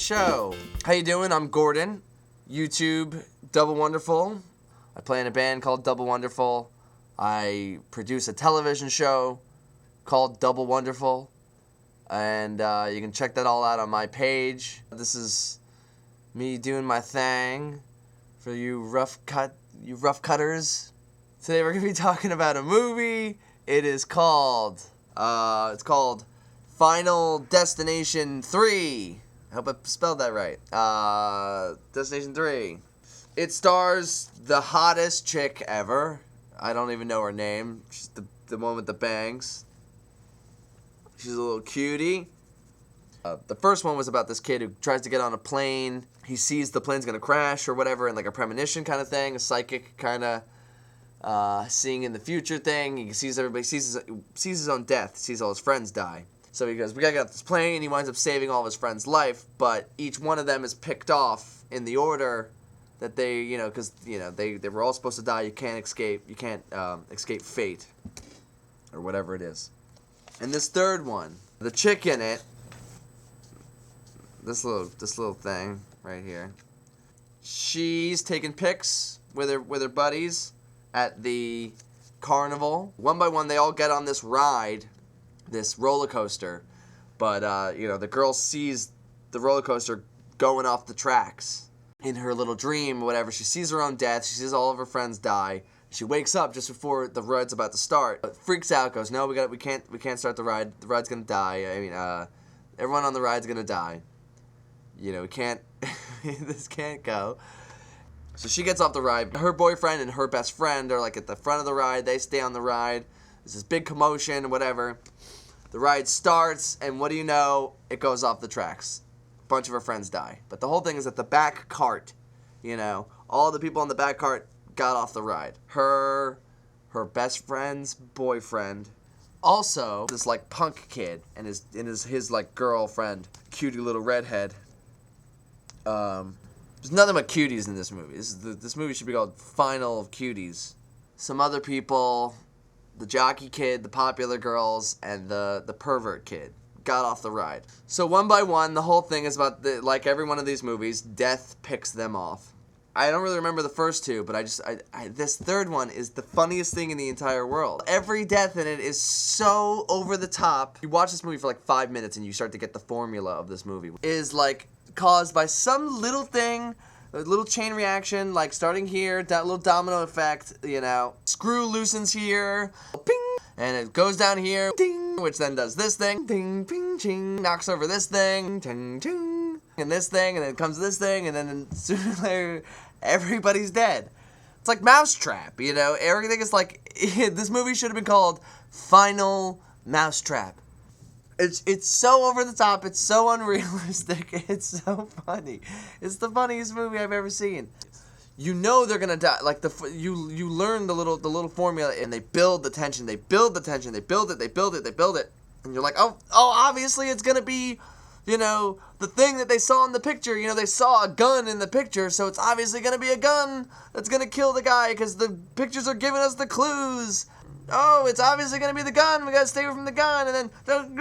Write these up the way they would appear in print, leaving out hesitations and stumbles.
show. How you doing? I'm Gordon. YouTube, Double Wonderful. I play in a band called Double Wonderful. I produce a television show called Double Wonderful. And you can check that all out on my page. This is me doing my thing for you rough cutters. Today we're gonna be talking about a movie. It is called Final Destination 3. I hope I spelled that right. Destination 3. It stars the hottest chick ever. I don't even know her name. She's the one with the bangs. She's a little cutie. The first one was about this kid who tries to get on a plane. He sees the plane's gonna crash or whatever, and like a premonition kind of thing, a psychic kind of seeing in the future thing. He sees everybody, sees his own death, sees all his friends die. So he goes, we gotta get off this plane. He winds up saving all of his friends' life, but each one of them is picked off in the order that they, because they were all supposed to die. You can't escape fate, or whatever it is. And this third one, the chick in it, this little thing right here, she's taking pics with her buddies at the carnival. One by one, they all get on this ride, this roller coaster, but the girl sees the roller coaster going off the tracks. In her little dream or whatever, she sees her own death. She sees all of her friends die. She wakes up just before the ride's about to start. Freaks out, goes, no, we can't start the ride. The ride's gonna die. Everyone on the ride's gonna die. We can't, this can't go. So she gets off the ride. Her boyfriend and her best friend are like at the front of the ride. They stay on the ride. There's this big commotion, whatever. The ride starts, and what do you know? It goes off the tracks. A bunch of her friends die. But the whole thing is that the back cart, all the people on the back cart got off the ride. Her best friend's boyfriend, also this like punk kid, and his like girlfriend, cutie little redhead. There's nothing but cuties in this movie. This movie should be called Final Cuties. Some other people, the jockey kid, the popular girls, and the pervert kid got off the ride. So one by one, the whole thing is about like every one of these movies, death picks them off. I don't really remember the first two, but this third one is the funniest thing in the entire world. Every death in it is so over the top. You watch this movie for like 5 minutes and you start to get the formula of this movie. Is like caused by some little thing, a little chain reaction, like starting here, that little domino effect, Screw loosens here, ping, and it goes down here, ding, which then does this thing, ding, ping, ching, knocks over this thing, ting, ting, and this thing, and then comes this thing, and then sooner or later, everybody's dead. It's like Mousetrap, Everything is like, this movie should have been called Final Mousetrap. It's so over the top. It's so unrealistic. It's so funny. It's the funniest movie I've ever seen. They're gonna die. Like you learn the little formula, and they build the tension. They build the tension. They build it, and you're like, oh, obviously it's gonna be, the thing that they saw in the picture. They saw a gun in the picture, so it's obviously gonna be a gun that's gonna kill the guy because the pictures are giving us the clues. Oh, it's obviously going to be the gun. We got to stay away from the gun. And then, and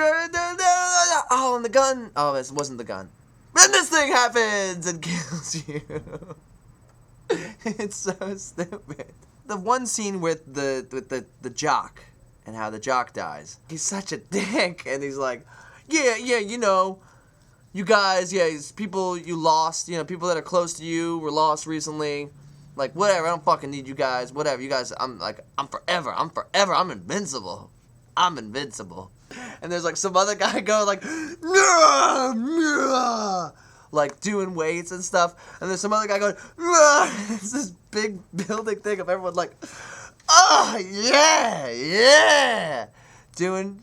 the gun. Oh, this wasn't the gun. Then this thing happens and kills you. It's so stupid. The one scene with the jock and how the jock dies. He's such a dick. And he's like, yeah, you guys, it's people you lost. People that are close to you were lost recently. Like, whatever, I don't fucking need you guys, whatever, you guys, I'm forever, I'm invincible. And there's, like, some other guy going, like, nah, nah, like, doing weights and stuff, and there's some other guy going, nah. It's this big building thing of everyone, like, oh, yeah, doing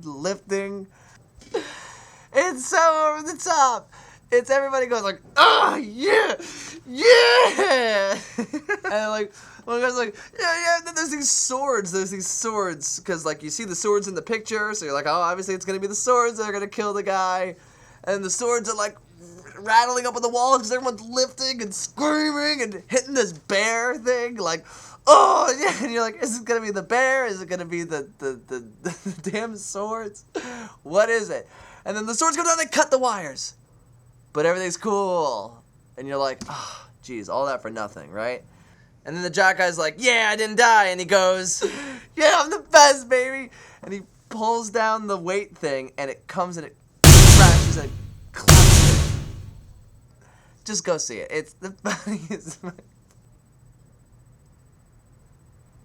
lifting. It's so over the top. It's everybody goes like, oh, yeah, and like, one guy's like, yeah, then there's these swords, because like, you see the swords in the picture, so you're like, oh, obviously it's gonna be the swords that are gonna kill the guy, and the swords are like, rattling up on the walls, because everyone's lifting and screaming and hitting this bear thing, like, oh, yeah, and you're like, is it gonna be the bear, is it gonna be the damn swords, what is it? And then the swords go down and cut the wires. but everything's cool. And you're like, oh, geez, all that for nothing, right? And then the jock guy's like, yeah, I didn't die. And he goes, yeah, I'm the best, baby. And he pulls down the weight thing, and it comes and it crashes and it claps it. Just go see it. It's the funniest.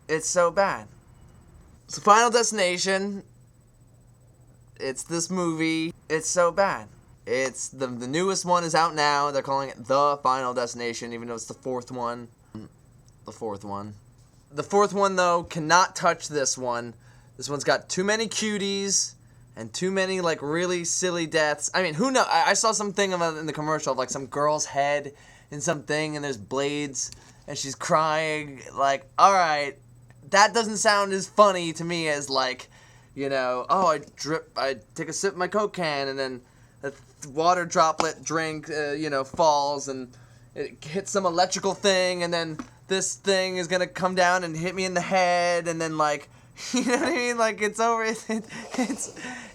It's so bad. It's Final Destination. It's this movie. It's so bad. It's the newest one is out now. They're calling it The Final Destination, even though it's the fourth one. The fourth one, though, cannot touch this one. This one's got too many cuties and too many, like, really silly deaths. I mean, who knows? I saw something in the commercial of, like, some girl's head in something, and there's blades, and she's crying. Like, all right, that doesn't sound as funny to me as, like, you know, oh, I take a sip of my Coke can, and then a water droplet drink, falls, and it hits some electrical thing, and then this thing is gonna come down and hit me in the head, and then, like, you know what I mean? Like, it's over.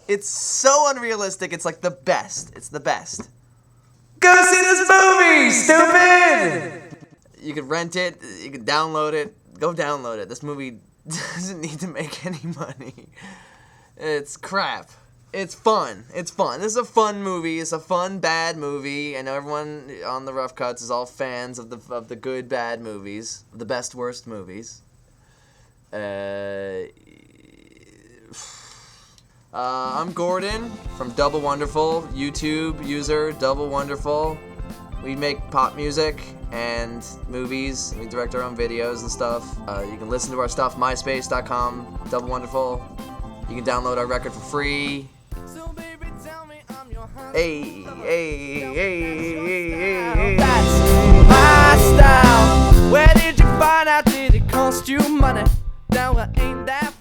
It's so unrealistic. It's like the best. It's the best. Go see this movie, stupid! You could rent it. You could download it. Go download it. This movie doesn't need to make any money. It's crap. It's fun. It's fun. This is a fun movie. It's a fun, bad movie. I know everyone on the Rough Cuts is all fans of the good, bad movies. The best, worst movies. I'm Gordon from Double Wonderful. YouTube user, Double Wonderful. We make pop music and movies. We direct our own videos and stuff. You can listen to our stuff, myspace.com, Double Wonderful. You can download our record for free. Hey. That's my style. Where did you find out? Did it cost you money? Now I ain't that